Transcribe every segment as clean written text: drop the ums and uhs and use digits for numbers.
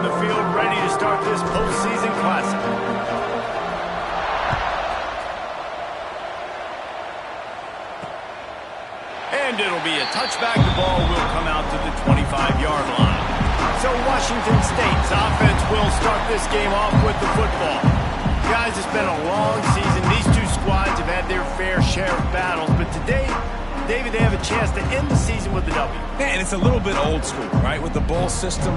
the field, ready to start this postseason classic. And it'll be a touchback. The ball will come out to the 25-yard line. So Washington State's offense will start this game off with the football. Guys, it's been a long season. These two squads have had their fair share of battles, but today, David, they have a chance to end the season with a W. Yeah, and it's a little bit old school, right? With the bowl system,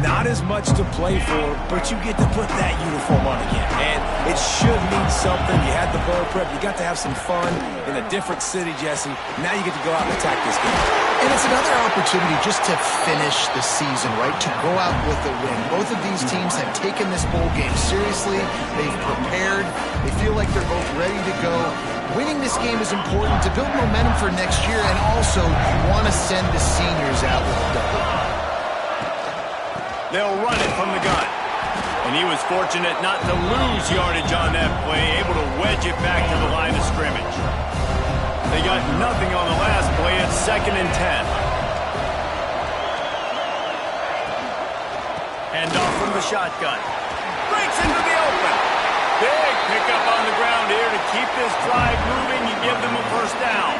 not as much to play for, but you get to put that uniform on again. And it should mean something. You had the bowl prep. You got to have some fun in a different city, Jesse. Now you get to go out and attack this game. And it's another opportunity just to finish the season, right? To go out with a win. Both of these teams have taken this bowl game seriously. They've prepared. They feel like they're both ready to go. Winning this game is important to build momentum for next year, and also you want to send the seniors out with a W. They'll run it from the gun. And he was fortunate not to lose yardage on that play, able to wedge it back to the line of scrimmage. They got nothing on the last play. It's 2nd and 10. Hand off from the shotgun. Breaks into the open. Big pickup on the ground here to keep this drive moving. You give them a first down.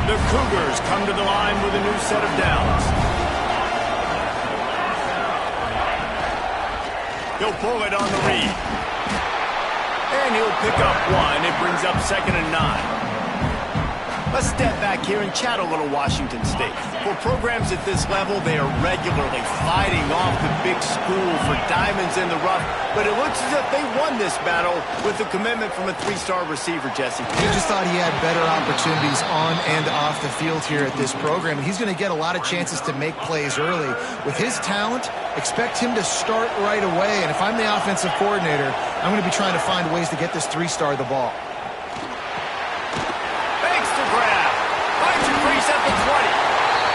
The Cougars come to the line with a new set of downs. He'll pull it on the read. And he'll pick up one. It brings up 2nd and 9. Let's step back here and chat a little Washington State. For programs at this level, they are regularly fighting off the big school for diamonds in the rough, but it looks as if they won this battle with the commitment from a 3-star receiver, Jesse. He just thought he had better opportunities on and off the field here at this program, and he's going to get a lot of chances to make plays early. With his talent, expect him to start right away, and if I'm the offensive coordinator, I'm going to be trying to find ways to get this 3-star the ball. At the 20.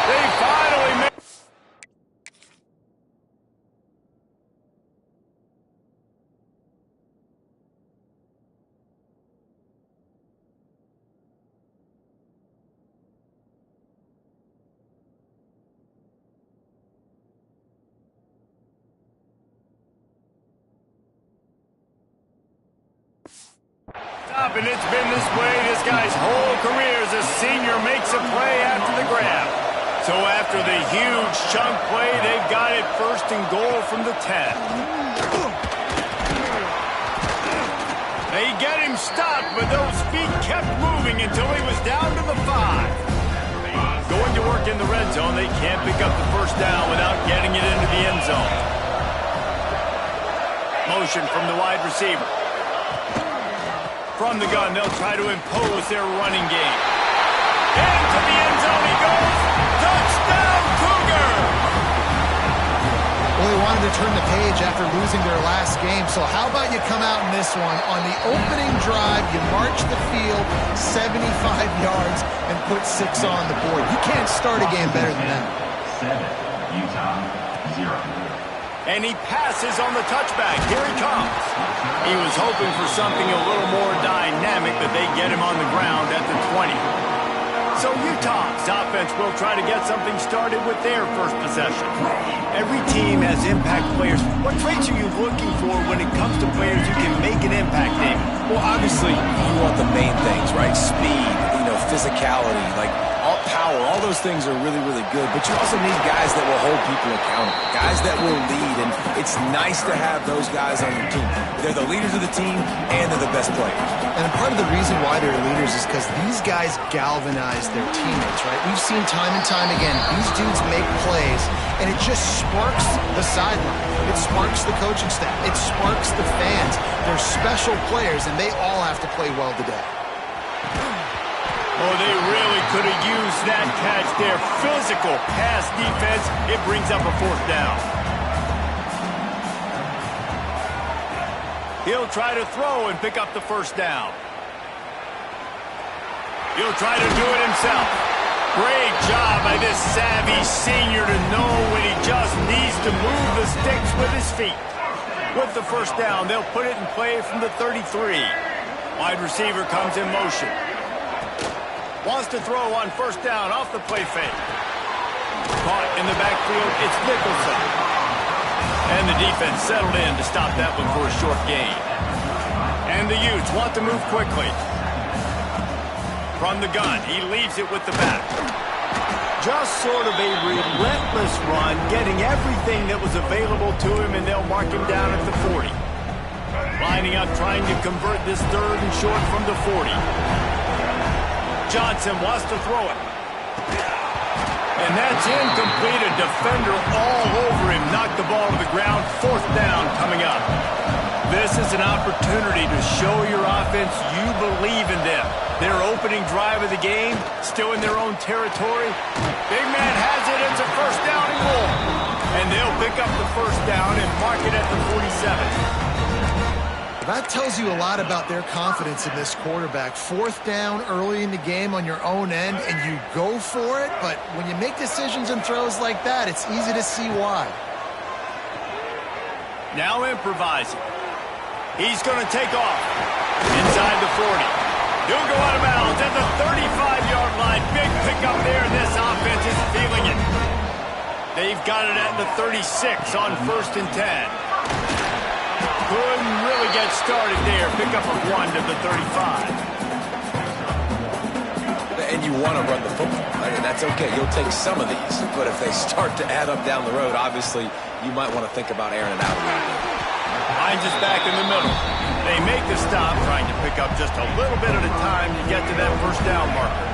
They finally made. Stop, and it's been this way this guy's whole career as a senior makes a play after the grab. So after the huge chunk play, they've got it 1st and goal from the 10. They get him stopped, but those feet kept moving until he was down to the 5. Going to work in the red zone, they can't pick up the first down without getting it into the end zone. Motion from the wide receiver. From the gun, they'll try to impose their running game. Into the end zone he goes. Touchdown, Cougar! Well, they wanted to turn the page after losing their last game, so how about you come out in this one? On the opening drive, you march the field 75 yards and put 6 on the board. You can't start a game better than that. 7, Utah, 0. And he passes on the touchback. Here he comes. He was hoping for something a little more dynamic, but they get him on the ground at the 20. So Utah's offense will try to get something started with their first possession. Every team has impact players. What traits are you looking for when it comes to players who can make an impact, David? Well, obviously, you want the main things, right? Speed, physicality, like all power, all those things are really, really good. But you also need guys that will hold people accountable, guys that will lead. And it's nice to have those guys on your team. They're the leaders of the team, and they're the best players. And part of the reason why they're leaders is because these guys galvanize their teammates, right? We've seen time and time again, these dudes make plays, and it just sparks the sideline. It sparks the coaching staff. It sparks the fans. They're special players, and they all have to play well today. Oh, they really could have used that catch there. Physical pass defense. It brings up a 4th down. He'll try to throw and pick up the first down. He'll try to do it himself. Great job by this savvy senior to know when he just needs to move the sticks with his feet. With the first down, they'll put it in play from the 33. Wide receiver comes in motion. Wants to throw on first down off the play fake. Caught in the backfield, it's Nicholson. And the defense settled in to stop that one for a short gain. And the Utes want to move quickly. From the gun, he leaves it with the back. Just sort of a relentless run, getting everything that was available to him, and they'll mark him down at the 40. Lining up, trying to convert this third and short from the 40. Johnson wants to throw it. And that's incomplete. A defender all over him. Knocked the ball to the ground. Fourth down coming up. This is an opportunity to show your offense you believe in them. Their opening drive of the game, still in their own territory. Big man has it. It's a first down and more. And they'll pick up the first down and mark it at the 47. That tells you a lot about their confidence in this quarterback. Fourth down early in the game on your own end, and you go for it, but when you make decisions and throws like that, it's easy to see why. Now improvising. He's going to take off. Inside the 40. He'll go out of bounds at the 35-yard line. Big pickup there, and this offense is feeling it. They've got it at the 36 on 1st and 10. Couldn't really get started there. Pick up a 1 to the 35. And you want to run the football. I mean, that's okay. You'll take some of these. But if they start to add up down the road, obviously, you might want to think about airing it out a little bit. Hines is back in the middle. They make the stop, trying to pick up just a little bit at a time to get to that first down marker.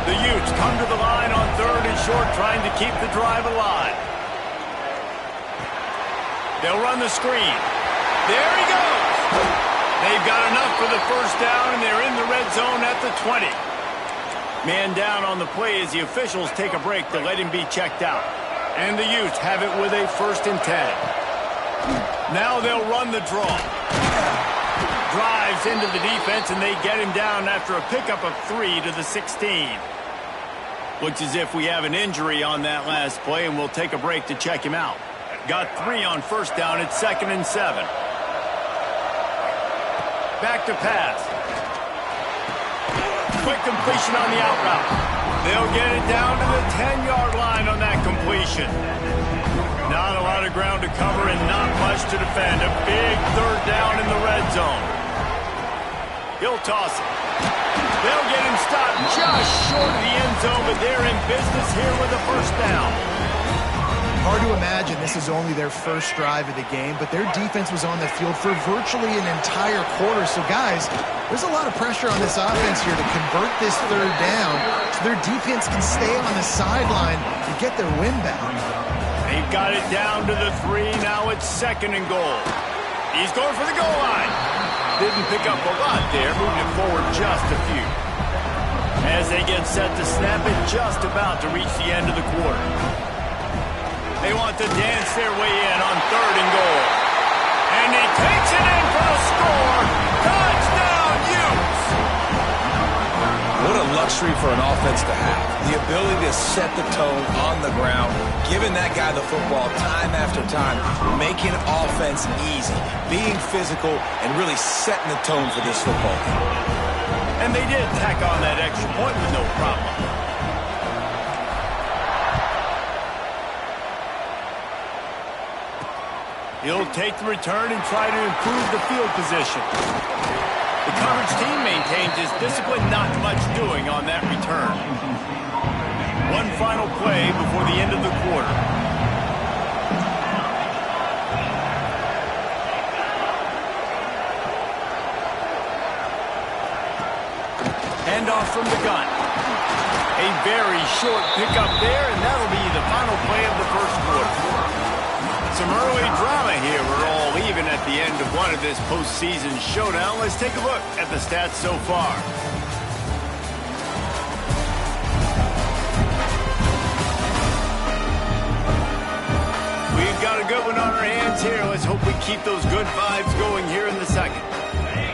The Utes come to the line on 3rd and short, trying to keep the drive alive. They'll run the screen. There he goes. They've got enough for the first down, and they're in the red zone at the 20. Man down on the play as the officials take a break to let him be checked out. And the Utes have it with a 1st and 10. Now they'll run the draw. Drives into the defense, and they get him down after a pickup of 3 to the 16. Looks as if we have an injury on that last play, and we'll take a break to check him out. Got 3 on first down. It's 2nd and 7. Back to pass. Quick completion on the out route. They'll get it down to the 10-yard line on that completion. Not a lot of ground to cover and not much to defend. A big 3rd down in the red zone. He'll toss it. They'll get him stopped just short of the end zone, but they're in business here with a first down. Hard to imagine this is only their first drive of the game, but their defense was on the field for virtually an entire quarter. So, guys, there's a lot of pressure on this offense here to convert this 3rd down so their defense can stay on the sideline and get their win back. They've got it down to the 3. Now it's 2nd and goal. He's going for the goal line. Didn't pick up a lot there, moving it forward just a few. As they get set to snap it, just about to reach the end of the quarter. They want to dance their way in on 3rd and goal. And he takes it in for the score. Touchdown, Utes! What a luxury for an offense to have. The ability to set the tone on the ground, giving that guy the football time after time, making offense easy, being physical, and really setting the tone for this football game. And they did tack on that extra point with no problem. He'll take the return and try to improve the field position. The coverage team maintains his discipline, not much doing on that return. One final play before the end of the quarter. Handoff from the gun. A very short pickup there, and that'll be the final play of the first quarter. Some early drama here. We're all even at the end of one of this postseason showdown. Let's take a look at the stats so far. We've got a good one on our hands here. Let's hope we keep those good vibes going here in the second.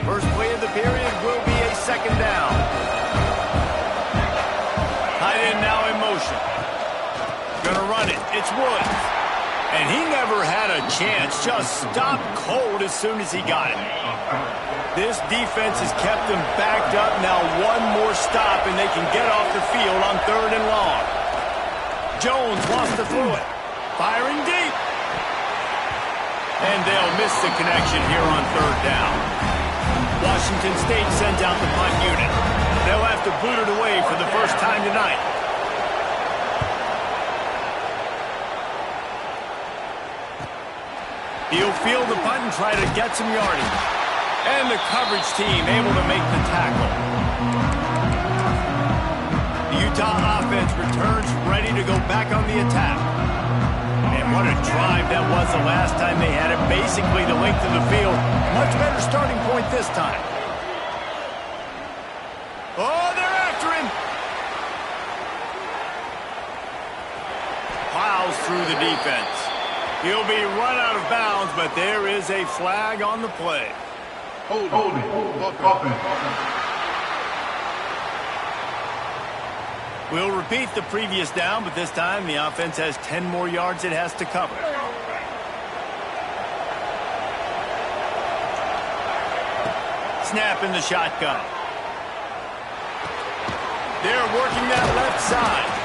First play of the period will be a 2nd down. Tight end now in motion. Gonna run it. It's Woods. And he never had a chance. Just stopped cold as soon as he got it. This defense has kept them backed up. Now one more stop, and they can get off the field on 3rd and long. Jones wants to throw it. Firing deep. And they'll miss the connection here on third down. Washington State sends out the punt unit. They'll have to boot it away for the first time tonight. He'll field the punt and try to get some yardage. And the coverage team able to make the tackle. The Utah offense returns ready to go back on the attack. And what a drive that was the last time they had it. Basically the length of the field. Much better starting point this time. Oh, they're after him. Plows through the defense. He'll be run out of bounds, but there is a flag on the play. Holding. Offense. We'll repeat the previous down, but this time the offense has 10 more yards it has to cover. Snap in the shotgun. They're working that left side.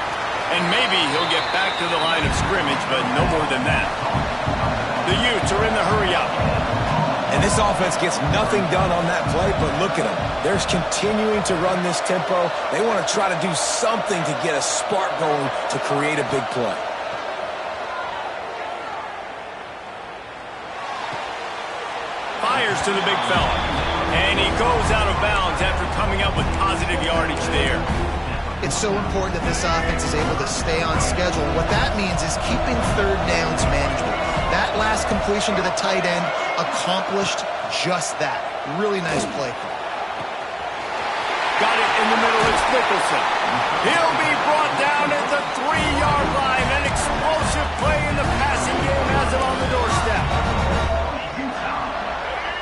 And maybe he'll get back to the line of scrimmage, but no more than that. The Utes are in the hurry-up. And this offense gets nothing done on that play, but look at them. They're continuing to run this tempo. They want to try to do something to get a spark going to create a big play. Fires to the big fella. And he goes out of bounds after coming up with positive yardage there. It's so important that this offense is able to stay on schedule. What that means is keeping third downs manageable. That last completion to the tight end accomplished just that. Really nice play call. Got it in the middle. It's Nicholson. He'll be brought down at the 3-yard line. An explosive play in the passing game has him on the doorstep.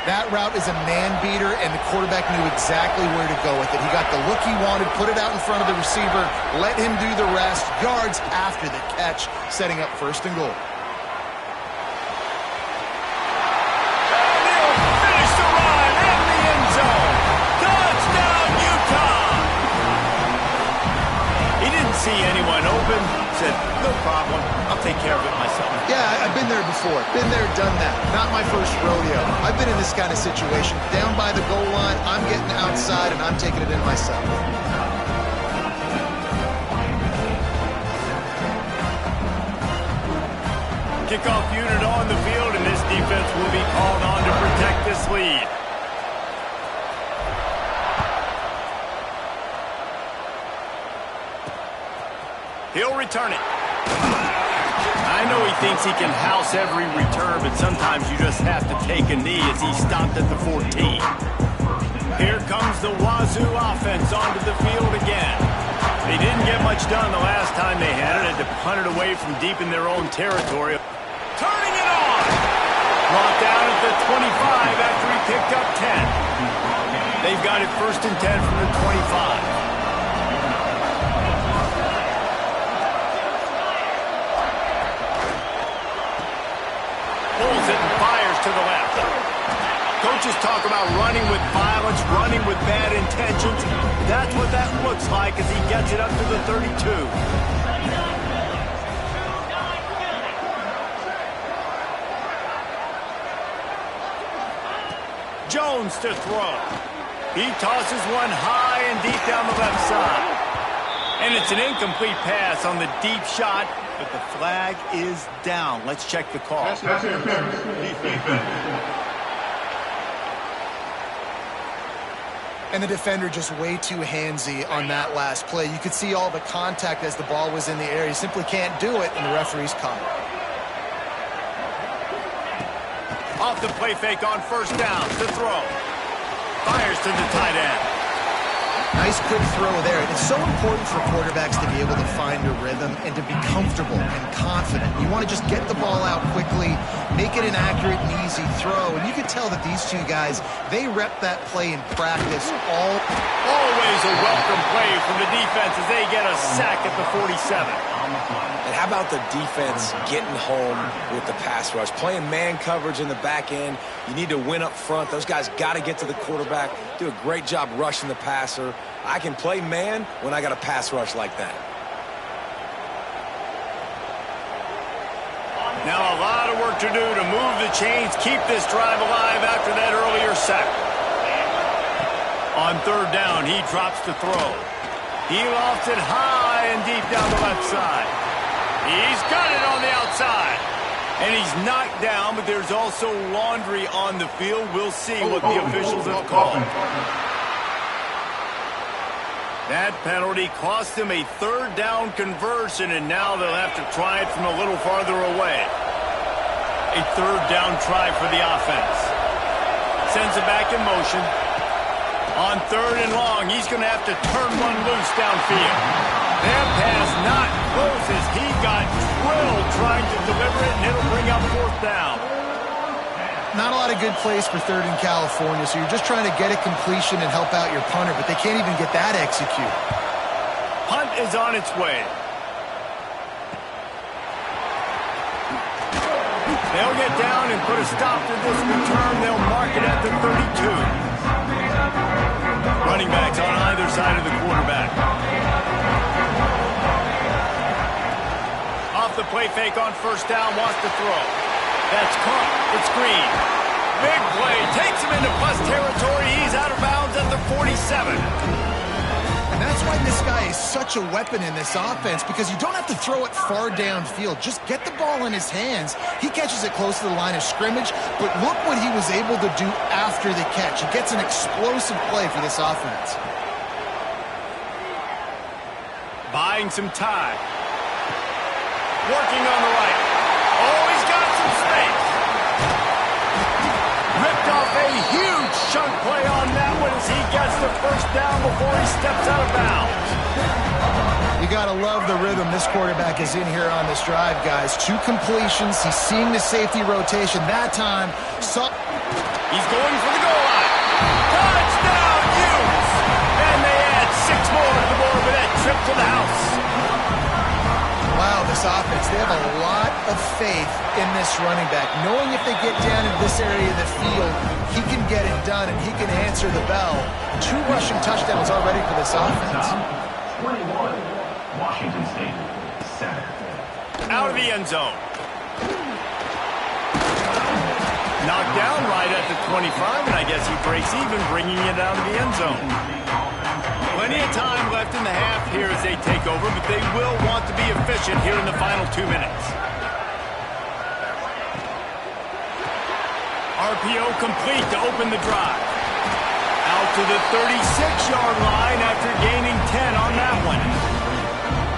That route is a man-beater, and the quarterback knew exactly where to go with it. He got the look he wanted, put it out in front of the receiver, let him do the rest, yards after the catch, setting up first and goal. And he'll finish the run in the end zone. Touchdown, Utah! He didn't see anyone open, said, no problem, I'll take care of it myself. Yeah, I've been there before. Been there, done that. Not my first rodeo. I've been in this kind of situation. Down by the goal line, I'm getting outside, and I'm taking it in myself. Kickoff unit on the field, and this defense will be called on to protect this lead. He'll return it. I know he thinks he can house every return, but sometimes you just have to take a knee as he stopped at the 14. Here comes the Wazoo offense onto the field again. They didn't get much done the last time they had it. Had to punt it away from deep in their own territory. Turning it on! Brought down at the 25 after he picked up 10. They've got it 1st and 10 from the 25. Pulls it and fires to the left. Coaches talk about running with violence, running with bad intentions. That's what that looks like as he gets it up to the 32. Jones to throw. He tosses one high and deep down the left side. And it's an incomplete pass on the deep shot, but the flag is down. Let's check the call. That's defense. And the defender just way too handsy on that last play. You could see all the contact as the ball was in the air. He simply can't do it, and the referee's caught it. Off the play fake on 1st down to throw. Fires to the tight end. Nice quick throw there. It's so important for quarterbacks to be able to find a rhythm and to be comfortable and confident. You want to just get the ball out quickly, make it an accurate and easy throw. And you can tell that these two guys, they rep that play in practice all. Always a welcome play from the defense as they get a sack at the 47. And how about the defense getting home with the pass rush? Playing man coverage in the back end. You need to win up front. Those guys got to get to the quarterback, do a great job rushing the passer. I can play man when I got a pass rush like that. Now a lot of work work to do to move the chains, keep this drive alive after that earlier sack. On third down, he drops to throw. He lofts it high and deep down the left side. He's got it on the outside. And he's knocked down, but there's also laundry on the field. We'll see what the officials have called. That penalty cost him a third down conversion, and now they'll have to try it from a little farther away. A third down try for the offense. Sends it back in motion. On third and long, he's going to have to turn one loose downfield. That pass not close as he got drilled trying to deliver it, and it'll bring up fourth down. Not a lot of good plays for third in California, so you're just trying to get a completion and help out your punter, but they can't even get that executed. Punt is on its way. They'll get down and put a stop to this return. They'll mark it at the 32. Running backs on either side of the quarterback. Off the play fake on first down, wants to throw. That's caught. It's Green. Big play. Takes him into plus territory. He's out of bounds at the 47. And that's why this guy is such a weapon in this offense, because you don't have to throw it far downfield. Just get the ball in his hands. He catches it close to the line of scrimmage, but look what he was able to do after the catch. He gets an explosive play for this offense. Buying some time. Working on the right. Oh, he's got some space. Ripped off a huge chunk play on that one as he gets the first down before he steps out of bounds. You got to love the rhythm this quarterback is in here on this drive, guys. 2 completions. He's seeing the safety rotation. That time, he's going for the goal line. Touchdown, Hughes! And they add 6 more to the board with that trip to the house. Wow, this offense, they have a lot of faith in this running back, knowing if they get down in this area of the field, he can get it done and he can answer the bell. 2 rushing touchdowns already for this offense. 21, Washington State, center. Out of the end zone. Knocked down right at the 25, and I guess he breaks even, bringing it out of the end zone. Plenty of time left in the half here as they take over, but they will want to be efficient here in the final 2 minutes. RPO complete to open the drive. Out to the 36-yard line after gaining 10 on that one.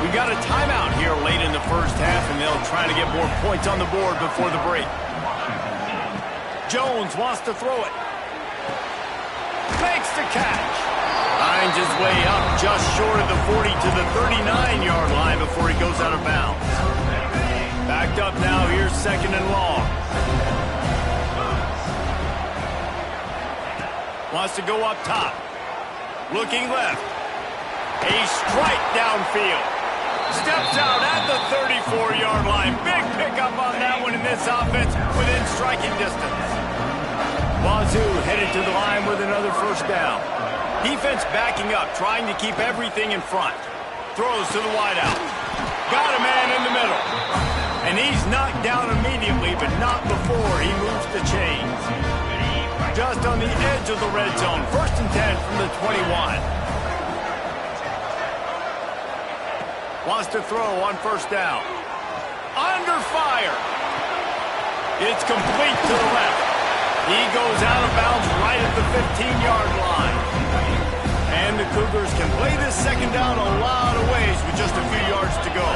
We got a timeout here late in the first half, and they'll try to get more points on the board before the break. Jones wants to throw it. Makes the catch. Finds his way up just short of the 40 to the 39-yard line before he goes out of bounds. Backed up now, here's second and long. Wants to go up top. Looking left. A strike downfield. Steps out at the 34-yard line. Big pickup on that one in this offense within striking distance. Wazoo headed to the line with another first down. Defense backing up, trying to keep everything in front. Throws to the wideout. Got a man in the middle. And he's knocked down immediately, but not before he moves the chains. Just on the edge of the red zone. First and 10 from the 21. Wants to throw on first down. Under fire. It's complete to the left. He goes out of bounds right at the 15-yard line. And the Cougars can play this second down a lot of ways with just a few yards to go.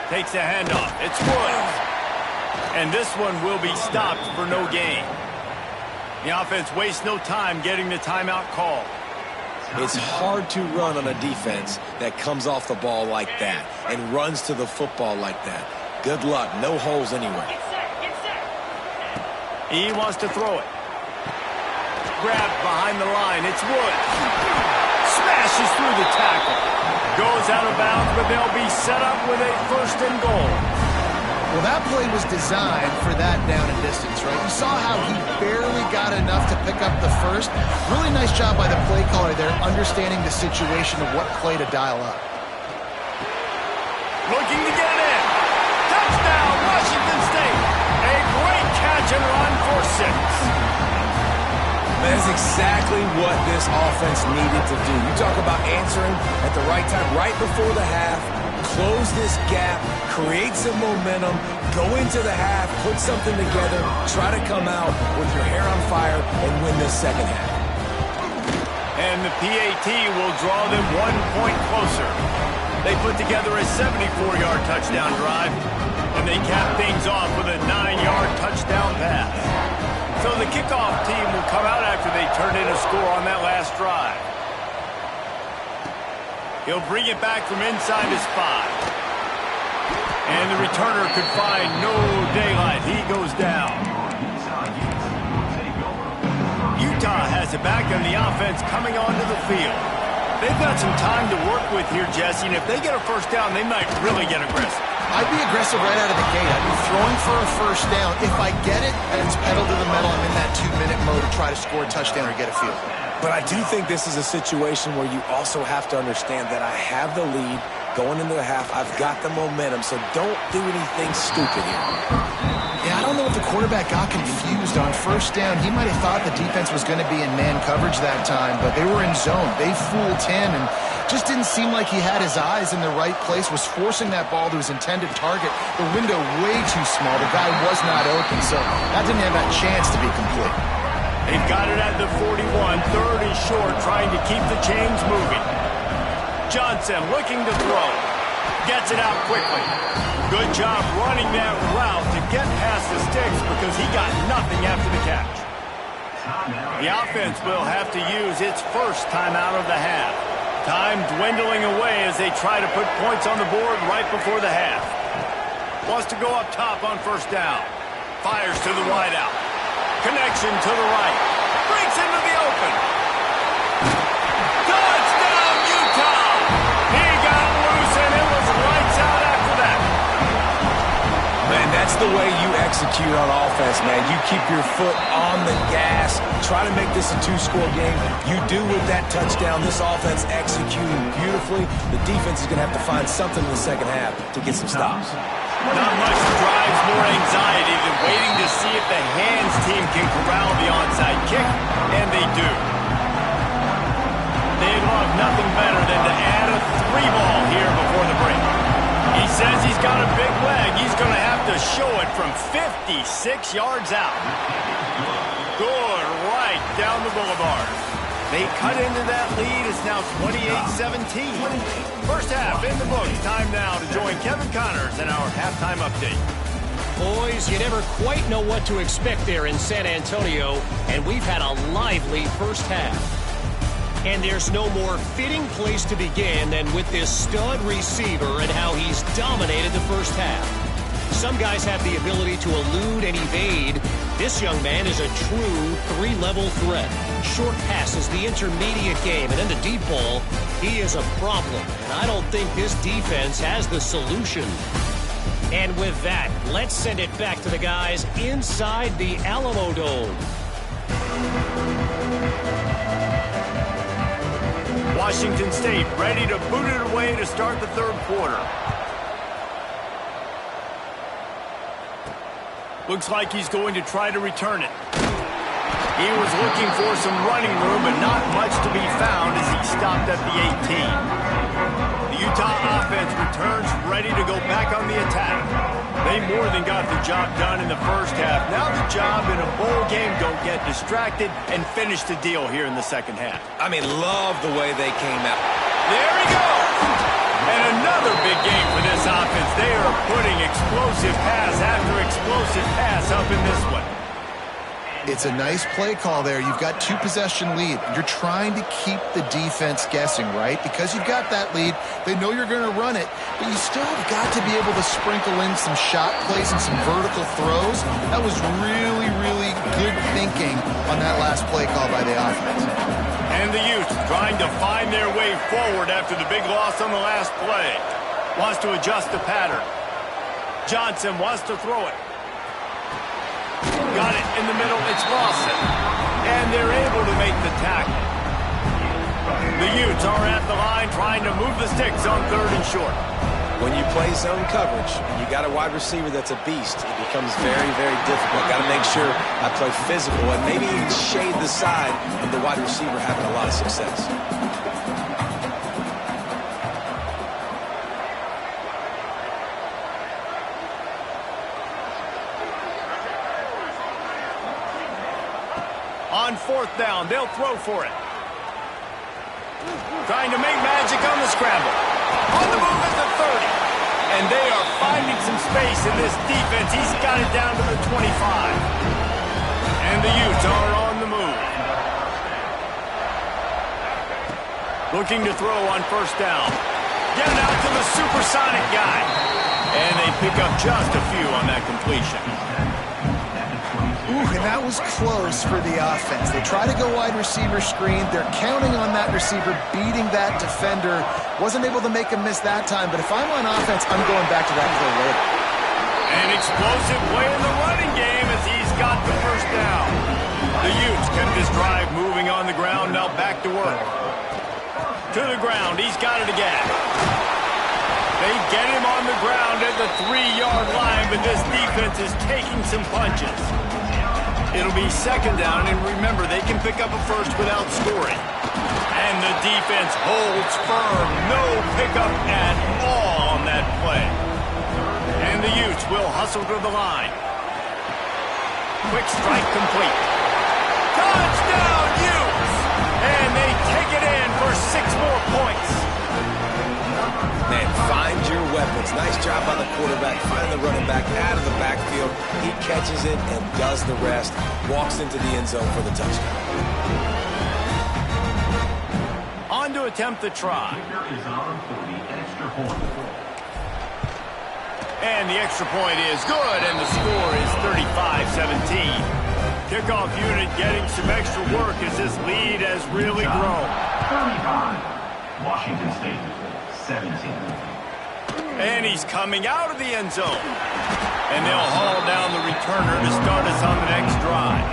Takes a handoff. It's Woods. And this one will be stopped for no gain. The offense wastes no time getting the timeout call. It's hard to run on a defense that comes off the ball like that and runs to the football like that. Good luck. No holes anywhere. He wants to throw it. Grabbed behind the line. It's Woods. Smashes through the tackle. Goes out of bounds, but they'll be set up with a first and goal. Well, that play was designed for that down and distance, right? You saw how he barely got enough to pick up the first. Really nice job by the play caller there, understanding the situation of what play to dial up. Looking to get it in. Touchdown, exactly what this offense needed to do. You talk about answering at the right time, right before the half, close this gap, create some momentum, go into the half, put something together, try to come out with your hair on fire and win this second half. And the PAT will draw them 1 point closer. They put together a 74-yard touchdown drive, and they cap things off with a 9-yard touchdown pass. So the kickoff team will come out after they turn in a score on that last drive. He'll bring it back from inside his 5. And the returner could find no daylight. He goes down. Utah has it back on the offense coming onto the field. They've got some time to work with here, Jesse, and if they get a first down, they might really get aggressive. I'd be aggressive right out of the gate. I'd be throwing for a first down. If I get it and it's pedal to the metal, I'm in that 2-minute mode to try to score a touchdown or get a field. But I do think this is a situation where you also have to understand that I have the lead going into the half. I've got the momentum, so don't do anything stupid here. Yeah, I don't know if the quarterback got confused on first down. He might have thought the defense was going to be in man coverage that time, but they were in zone. They fooled him and just didn't seem like he had his eyes in the right place, was forcing that ball to his intended target. The window way too small. The guy was not open, so that didn't have that chance to be complete. They've got it at the 41, 3rd and short, trying to keep the chains moving. Johnson looking to throw. Gets it out quickly. Good job running that route to get past the sticks because he got nothing after the catch. The offense will have to use its first timeout of the half. Time dwindling away as they try to put points on the board right before the half. Wants to go up top on first down. Fires to the wideout. Connection to the right. Breaks into the open. Touchdown, Utah! He got loose and it was lights out after that. Man, that's the way you execute on offense, man. You keep your foot on the gas. Try to make this a 2-score game. You do with that touchdown. This offense executing beautifully. The defense is going to have to find something in the second half to get some stops. Not much drives more anxiety than waiting to see if the hands team can corral the onside kick, and they do. They'd love nothing better than to add a 3-ball here before the break. He says he's got a big leg. He's going to have to show it from 56 yards out. Good right down the boulevard. They cut into that lead. It's now 28-17. First half in the books. Time now to join Kevin Connors in our halftime update. Boys, you never quite know what to expect there in San Antonio, and we've had a lively first half. And there's no more fitting place to begin than with this stud receiver and how he's dominated the first half. Some guys have the ability to elude and evade. This young man is a true 3-level threat. Short passes, the intermediate game, and then the deep ball, he is a problem. And I don't think this defense has the solution. And with that, let's send it back to the guys inside the Alamo Dome. Washington State ready to boot it away to start the third quarter. Looks like he's going to try to return it. He was looking for some running room, but not much to be found as he stopped at the 18. The Utah offense returns ready to go back on the attack. They more than got the job done in the first half. Now the job in a bowl game, don't get distracted and finish the deal here in the second half. I mean, love the way they came out. There he goes! And another big game for this offense. They are putting explosive pass after explosive pass up in this one. It's a nice play call there. You've got 2-possession lead. You're trying to keep the defense guessing, right? Because you've got that lead. They know you're going to run it, but you still have got to be able to sprinkle in some shot plays and some vertical throws. That was really, really good thinking on that last play call by the offense. And the Utes trying to find their way forward after the big loss on the last play. Wants to adjust the pattern. Johnson wants to throw it. Got it in the middle. It's Lawson. And they're able to make the tackle. The Utes are at the line trying to move the sticks on 3rd and short. When you play zone coverage, you got a wide receiver that's a beast. It becomes very, very difficult. Got to make sure I play physical and maybe even shade the side of the wide receiver having a lot of success. On fourth down, they'll throw for it. Trying to make magic on the scramble. On the move at the 30. And they are finding some space in this defense. He's got it down to the 25. And the Utes are on the move. Looking to throw on first down. Get it out to the supersonic guy. And they pick up just a few on that completion. Ooh, and that was close for the offense. They try to go wide receiver screen. They're counting on that receiver beating that defender. Wasn't able to make him miss that time, but if I'm on offense, I'm going back to that play later. An explosive play in the running game as he's got the first down. The Utes kept this drive moving on the ground, now back to work. To the ground, he's got it again. They get him on the ground at the 3-yard line, but this defense is taking some punches. It'll be second down, and remember, they can pick up a first without scoring. And the defense holds firm. No pickup at all on that play. And the Utes will hustle to the line. Quick strike complete. Touchdown, Utes! And they take it in for 6 more points. Man, find your weapons. Nice job by the quarterback. Find the running back out of the backfield. He catches it and does the rest. Walks into the end zone for the touchdown. On to attempt the try. And the extra point is good, and the score is 35-17. Kickoff unit getting some extra work as this lead has really grown. 35. Washington State. 17. And he's coming out of the end zone. And they'll haul down the returner to start us on the next drive.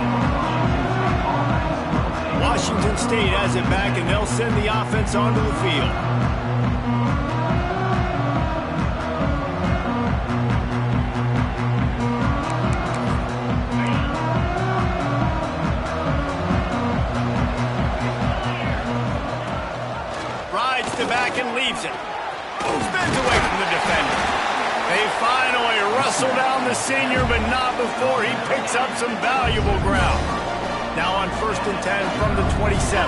Washington State has it back, and they'll send the offense onto the field. Rides to back and leaves it. Spins away from the defender. They finally wrestle down the senior, but not before he picks up some valuable ground. Now on 1st and 10 from the 27.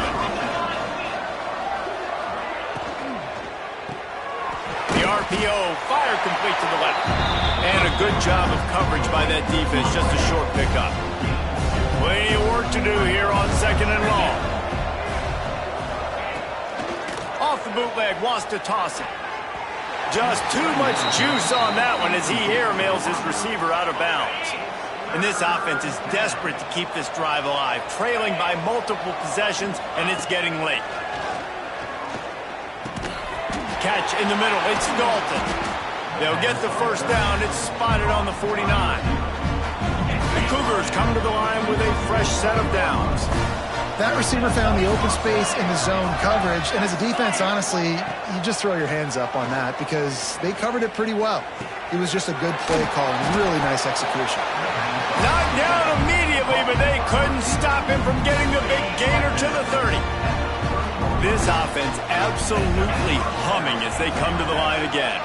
The RPO, fire complete to the left. And a good job of coverage by that defense, just a short pickup. Plenty of work to do here on 2nd and long. Off the bootleg, wants to toss it. Just too much juice on that one as he airmails his receiver out of bounds. And this offense is desperate to keep this drive alive, trailing by multiple possessions, and it's getting late. Catch in the middle, it's Dalton. They'll get the first down, it's spotted on the 49. The Cougars come to the line with a fresh set of downs. That receiver found the open space in the zone coverage, and as a defense, honestly, you just throw your hands up on that because they covered it pretty well. It was just a good play call and really nice execution. Knocked down immediately, but they couldn't stop him from getting the big gainer to the 30. This offense absolutely humming as they come to the line again.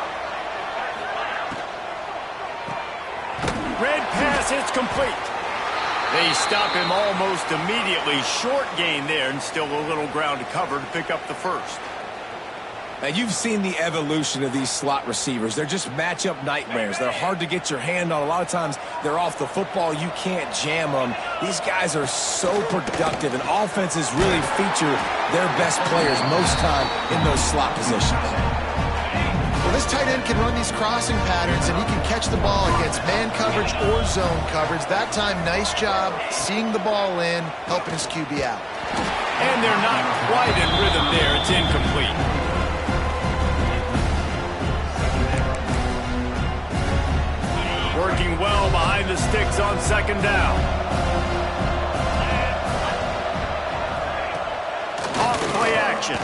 Red pass, it's complete. They stop him almost immediately. Short gain there, and still a little ground to cover to pick up the first. Now, you've seen the evolution of these slot receivers. They're just matchup nightmares. They're hard to get your hand on. A lot of times, they're off the football. You can't jam them. These guys are so productive, and offenses really feature their best players most time in those slot positions. Well, this tight end can run these crossing patterns, and he can catch the ball against man coverage or zone coverage. That time, nice job seeing the ball in, helping his QB out. And they're not quite in rhythm there. It's incomplete. Working well behind the sticks on 2nd down. Off play action.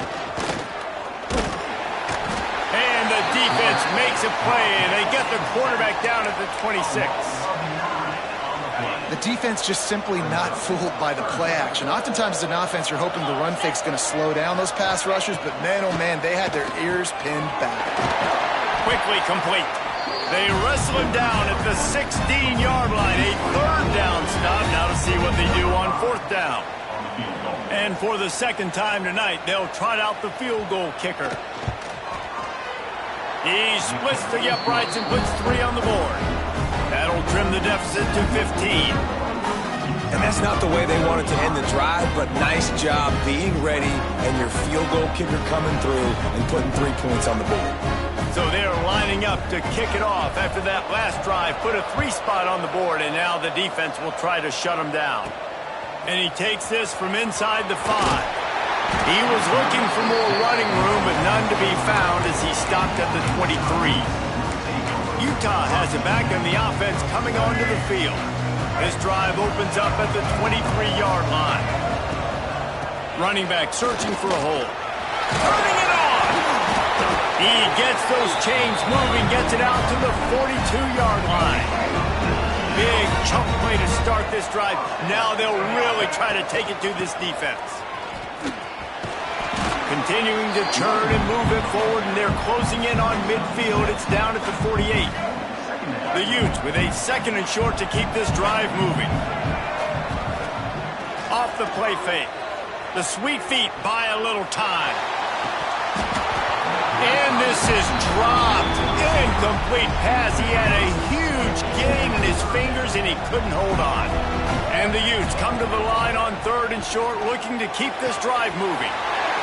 And the defense makes a play, and they get the quarterback down at the 26. The defense just simply not fooled by the play action. Oftentimes as an offense, you're hoping the run fake's going to slow down those pass rushers, but man, oh man, they had their ears pinned back. Quickly complete. They wrestle him down at the 16-yard line. A third down stop. Now to see what they do on fourth down. And for the second time tonight, they'll trot out the field goal kicker. He splits the uprights and puts 3 on the board. That'll trim the deficit to 15. And that's not the way they wanted to end the drive, but nice job being ready and your field goal kicker coming through and putting 3 points on the board. So they're lining up to kick it off after that last drive. Put a 3 spot on the board, and now the defense will try to shut him down. And he takes this from inside the 5. He was looking for more running room, but none to be found as he stopped at the 23. Utah has it back in the offense coming onto the field. This drive opens up at the 23-yard line. Running back searching for a hole. Turning it on! He gets those chains moving, gets it out to the 42-yard line. Big chunk play to start this drive. Now they'll really try to take it to this defense. Continuing to churn and move it forward, and they're closing in on midfield. It's down at the 48. The Utes with a 2nd and short to keep this drive moving. Off the play fake. The sweet feet buy a little time. And this is dropped. Incomplete pass. He had a huge gain in his fingers, and he couldn't hold on. And the Utes come to the line on 3rd and short, looking to keep this drive moving.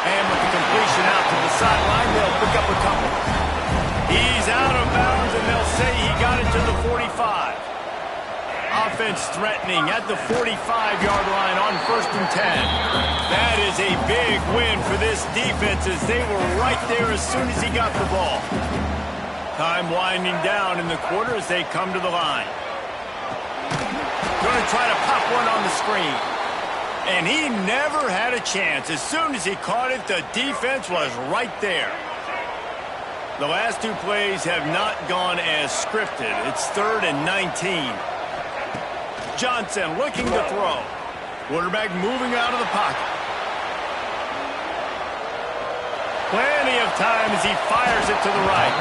And with the completion out to the sideline, they'll pick up a couple. He's out of bounds, and they'll say he got it to the 45. Offense threatening at the 45-yard line on 1st and 10. That is a big win for this defense as they were right there as soon as he got the ball. Time winding down in the quarter as they come to the line. Going to try to pop one on the screen. And he never had a chance. As soon as he caught it, the defense was right there. The last 2 plays have not gone as scripted. It's 3rd and 19. Johnson looking to throw. Quarterback moving out of the pocket. Plenty of time as he fires it to the right.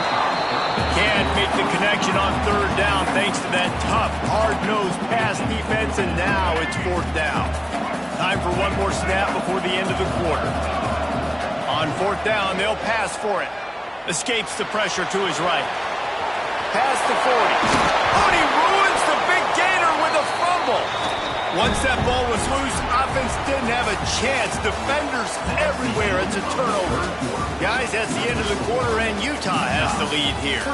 Can't make the connection on 3rd down thanks to that tough, hard-nosed pass defense, and now it's 4th down. Time for one more snap before the end of the quarter. On 4th down, they'll pass for it. Escapes the pressure to his right. Pass to 40. Oh, he ruins the big gainer with a fumble. Once that ball was loose, offense didn't have a chance. Defenders everywhere. It's a turnover. Guys, that's the end of the quarter, and Utah has the lead here.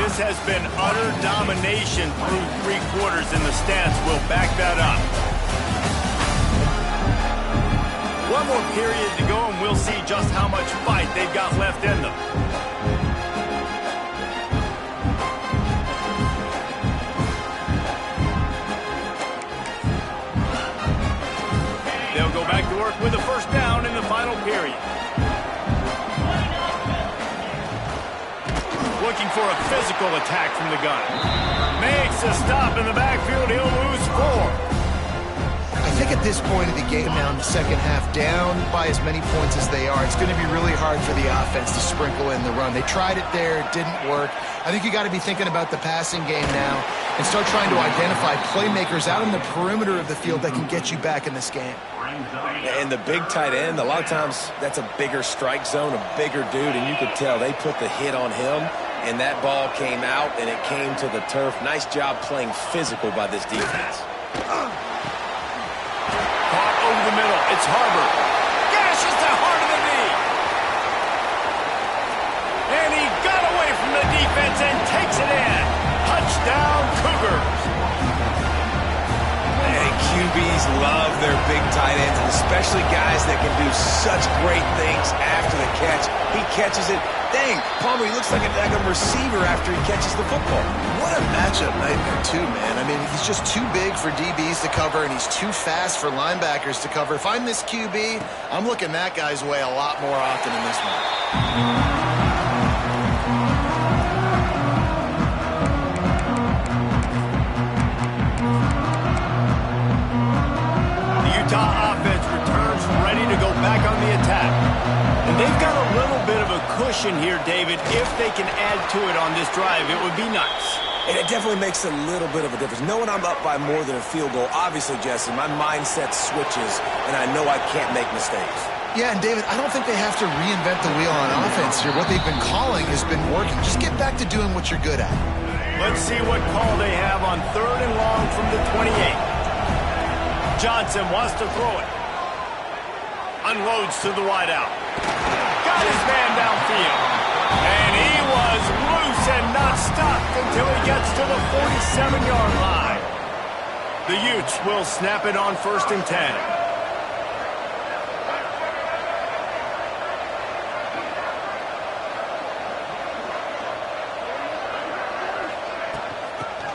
This has been utter domination through 3 quarters, and the stats will back that up. One more period to go, and we'll see just how much fight they've got left in them. They'll go back to work with a 1st down in the final period. Looking for a physical attack from the gun. Makes a stop in the backfield. He'll lose 4. I think at this point of the game now in the second half, down by as many points as they are, it's going to be really hard for the offense to sprinkle in the run. They tried it there. It didn't work. I think you got to be thinking about the passing game now and start trying to identify playmakers out in the perimeter of the field that can get you back in this game. And the big tight end, a lot of times that's a bigger strike zone, a bigger dude, and you could tell they put the hit on him, and that ball came out, and it came to the turf. Nice job playing physical by this defense. Caught over the middle. It's Harbor. Gashes the heart of the knee. And he got away from the defense and takes it in. Touchdown, Cougars. Hey, QBs love their big tight ends, and especially guys that can do such great things after the catch. He catches it. Dang, Palmer, he looks like a daggum receiver after he catches the football. What a matchup nightmare, too, man. I mean, he's just too big for DBs to cover, and he's too fast for linebackers to cover. If I'm this QB, I'm looking that guy's way a lot more often in this one. back on the attack. And they've got a little bit of a cushion here, David. If they can add to it on this drive, it would be nice. And it definitely makes a little bit of a difference. Knowing I'm up by more than a field goal, obviously, Jesse, my mindset switches, and I know I can't make mistakes. Yeah, and David, I don't think they have to reinvent the wheel on offense here. What they've been calling has been working. Just get back to doing what you're good at. Let's see what call they have on 3rd and long from the 28. Johnson wants to throw it. Unloads to the wideout. Got his man downfield. And he was loose and not stopped until he gets to the 47-yard line. The Utes will snap it on 1st and 10.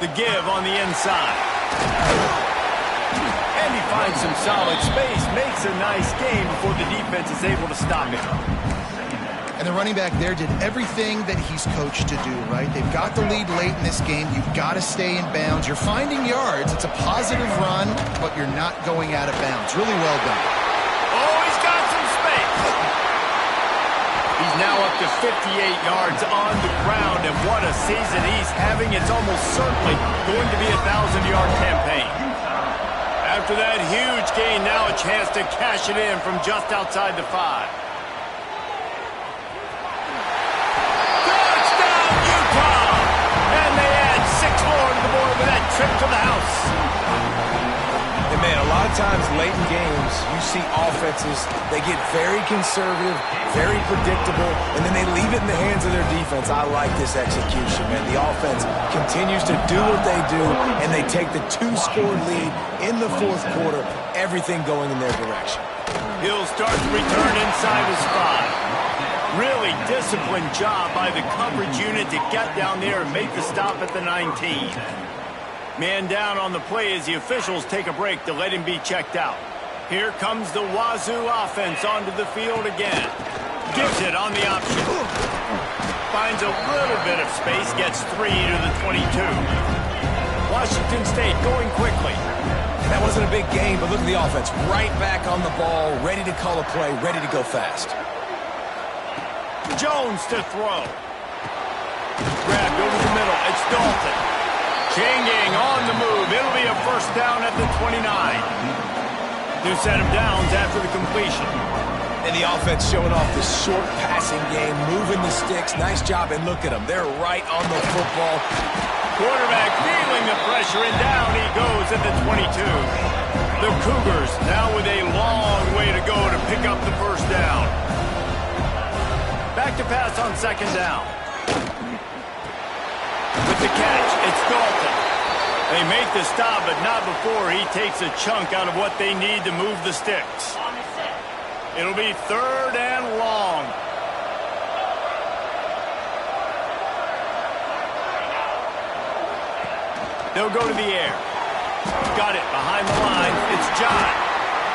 The give on the inside. And he finds some solid space, makes a nice game before the defense is able to stop him. And the running back there did everything that he's coached to do, right? They've got the lead late in this game. You've got to stay in bounds. You're finding yards. It's a positive run, but you're not going out of bounds. Really well done. Oh, he's got some space. He's now up to 58 yards on the ground, and what a season he's having. It's almost certainly going to be a 1,000-yard campaign. After that huge gain, now a chance to cash it in from just outside the 5. Trip to the house. And man, a lot of times late in games, you see offenses, they get very conservative, very predictable, and then they leave it in the hands of their defense. I like this execution, man. The offense continues to do what they do, and they take the 2-score lead in the 4th quarter, everything going in their direction. He'll start to return inside his 5. Really disciplined job by the coverage unit to get down there and make the stop at the 19. Man down on the play as the officials take a break to let him be checked out. Here comes the Wazoo offense onto the field again. Gives it on the option. Finds a little bit of space, gets 3 to the 22. Washington State going quickly. That wasn't a big game, but look at the offense. Right back on the ball, ready to call a play, ready to go fast. Jones to throw. Grabbed over the middle. It's Dalton. Changing on the move. It'll be a 1st down at the 29. New set of downs after the completion. And the offense showing off this short passing game, moving the sticks. Nice job, and look at them. They're right on the football. Quarterback feeling the pressure, and down he goes at the 22. The Cougars now with a long way to go to pick up the 1st down. Back to pass on 2nd down. With the catch, it's Dalton. They make the stop, but not before he takes a chunk out of what they need to move the sticks. It'll be 3rd and long. They'll go to the air. Got it behind the line. It's John.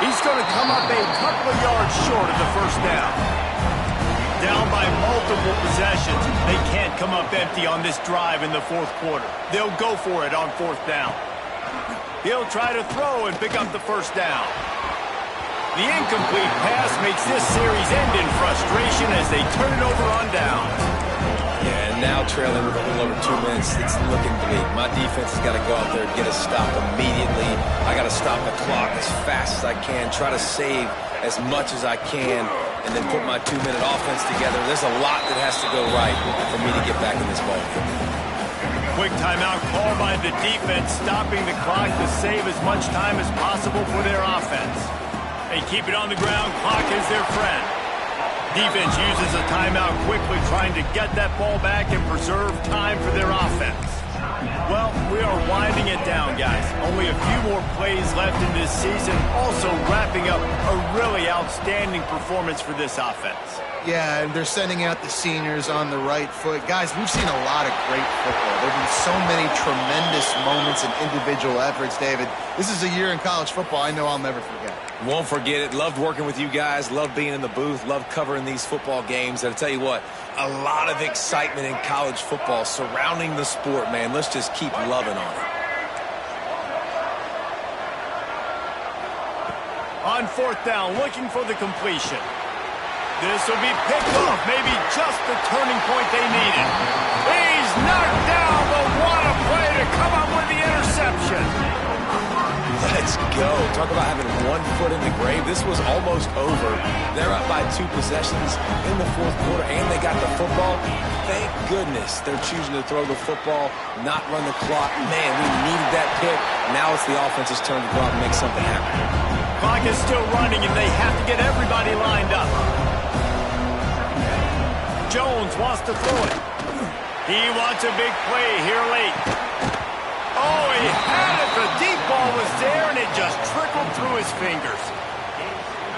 He's going to come up a couple of yards short of the 1st down. Down by multiple possessions. They can't come up empty on this drive in the 4th quarter. They'll go for it on 4th down. He'll try to throw and pick up the 1st down. The incomplete pass makes this series end in frustration as they turn it over on downs. Yeah, and now trailing with a little over 2 minutes, it's looking bleak. My defense has got to go out there and get a stop immediately. I got to stop the clock as fast as I can, try to save as much as I can, and then put my 2-minute offense together. There's a lot that has to go right for me to get back in this ball game. Quick timeout call by the defense, stopping the clock to save as much time as possible for their offense. They keep it on the ground. Clock is their friend. Defense uses a timeout quickly, trying to get that ball back and preserve time for their offense. Well, we are winding it down, guys. Only a few more plays left in this season. Also wrapping up a really outstanding performance for this offense. Yeah, and they're sending out the seniors on the right foot. Guys, we've seen a lot of great football. There have been so many tremendous moments and individual efforts, David. This is a year in college football I know I'll never forget. Won't forget it. Loved working with you guys. Loved being in the booth. Loved covering these football games. And I'll tell you what, a lot of excitement in college football surrounding the sport, man. Let's just keep loving on it. On fourth down, looking for the completion. This will be picked off, maybe just the turning point they needed. He's knocked down, but what a play to come up with the interception. Let's go. Talk about having one foot in the grave. This was almost over. They're up by 2 possessions in the fourth quarter, and they got the football. Thank goodness they're choosing to throw the football, not run the clock. Man, we needed that pick. Now it's the offense's turn to go out and make something happen. Clock is still running, and they have to get everybody lined up. Jones wants to throw it. He wants a big play here late. Oh, he had it. The deep ball was there, and it just trickled through his fingers.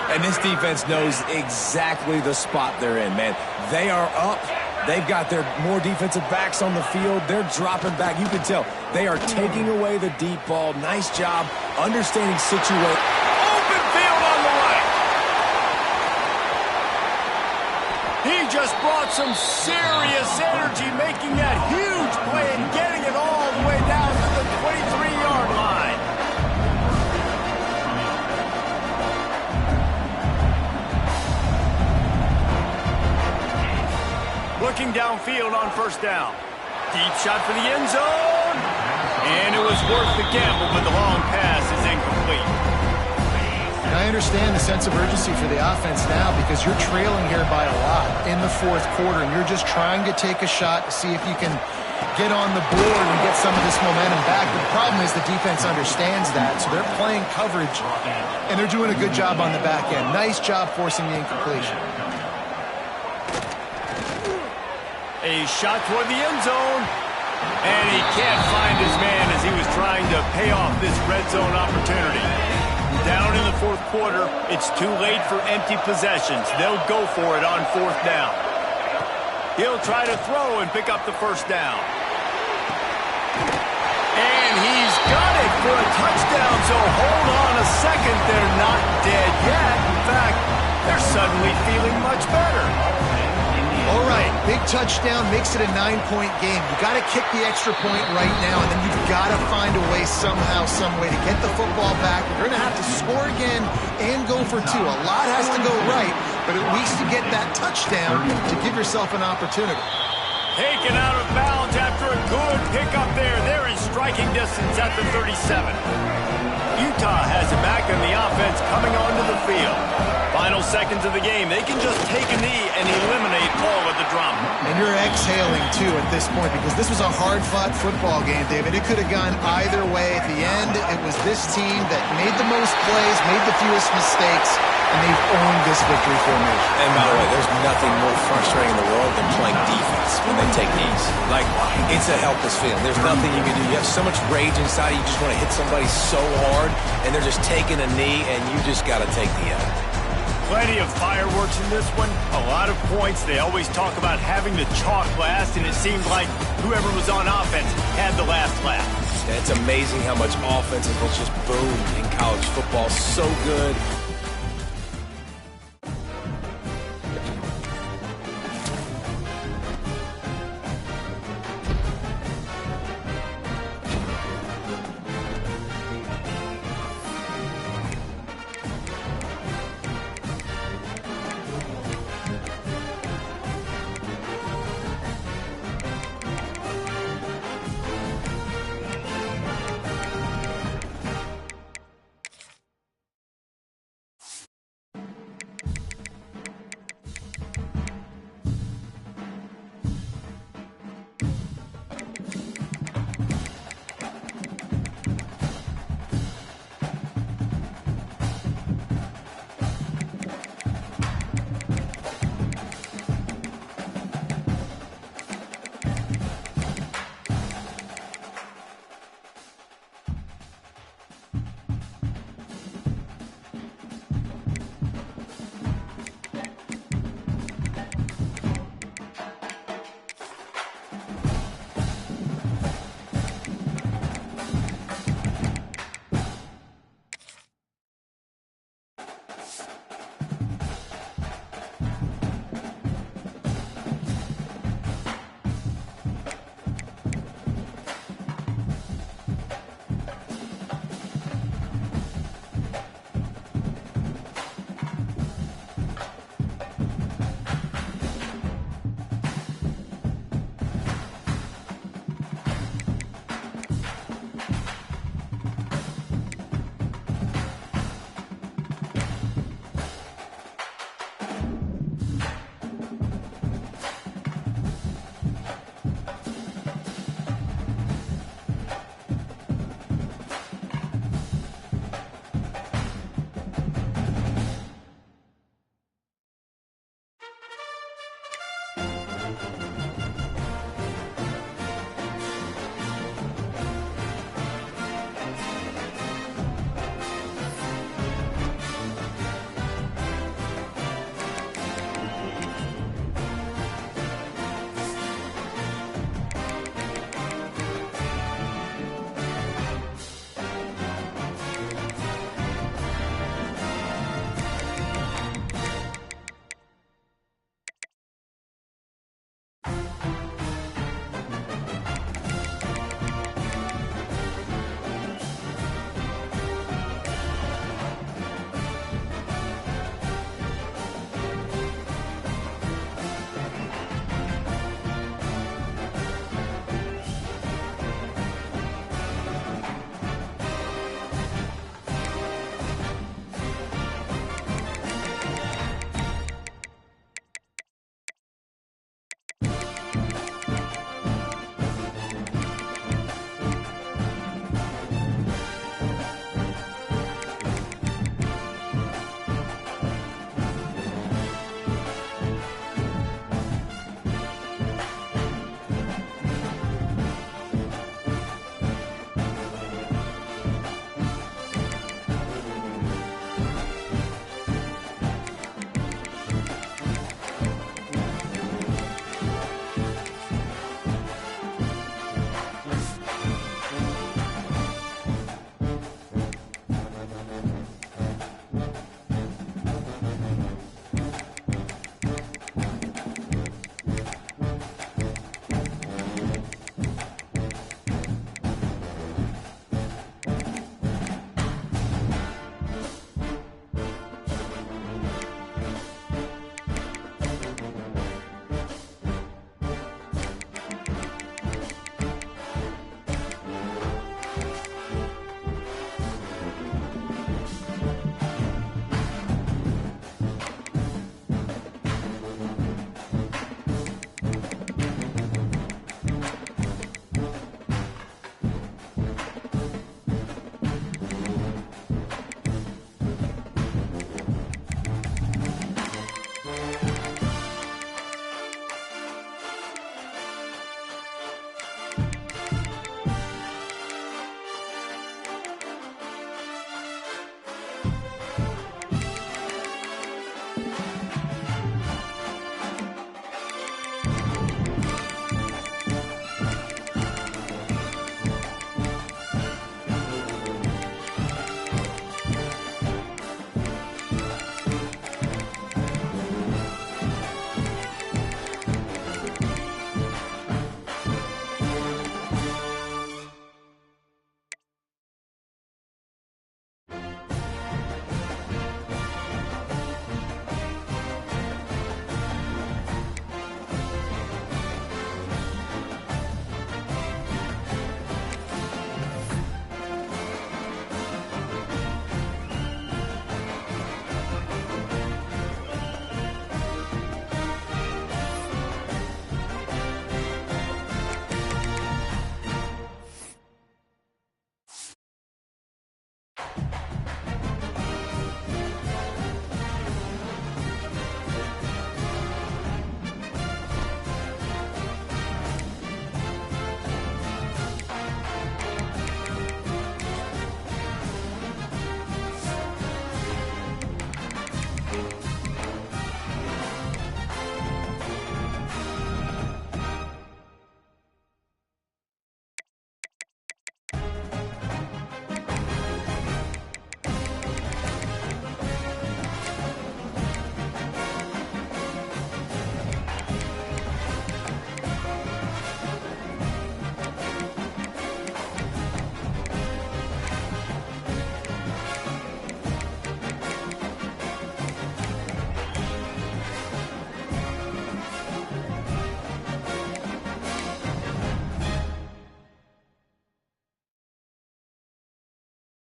And this defense knows exactly the spot they're in, man. They are up. They've got their more defensive backs on the field. They're dropping back. You can tell they are taking away the deep ball. Nice job understanding situation. Open field on the right. He just brought some serious energy, making that huge play and getting it all the way down to the 23-yard line. Looking downfield on first down. Deep shot for the end zone. And it was worth the gamble, but the long pass is incomplete. I understand the sense of urgency for the offense now because you're trailing here by a lot in the fourth quarter, and you're just trying to take a shot to see if you can get on the board and get some of this momentum back. But the problem is the defense understands that, so they're playing coverage, and they're doing a good job on the back end. Nice job forcing the incompletion. A shot toward the end zone, and he can't find his man as he was trying to pay off this red zone opportunity. Down in the fourth quarter, it's too late for empty possessions. They'll go for it on fourth down. He'll try to throw and pick up the first down. And he's got it for a touchdown, so hold on a second. They're not dead yet. In fact, they're suddenly feeling much better. All right, big touchdown makes it a 9-point game. You got to kick the extra point right now, and then you've got to find a way somehow, some way to get the football back. You're going to have to score again and go for 2. A lot has to go right, but at least you get that touchdown to give yourself an opportunity. Taken out of bounds after a good pickup there. They're in striking distance at the 37. Utah has it back, and the offense coming onto the field. Final seconds of the game. They can just take a knee and eliminate all of the drama. And you're exhaling, too, at this point, because this was a hard-fought football game, David. It could have gone either way. At the end, it was this team that made the most plays, made the fewest mistakes, and they've owned this victory formation. And by the way, there's nothing more frustrating in the world than playing defense when they take knees. Like, it's a helpless feeling. There's nothing you can do. You have so much rage inside. You just want to hit somebody so hard, and they're just taking a knee, and you just got to take the L. Plenty of fireworks in this one. A lot of points. They always talk about having the chalk last, and it seemed like whoever was on offense had the last laugh. And it's amazing how much offense has just boomed in college football. So good.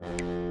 you.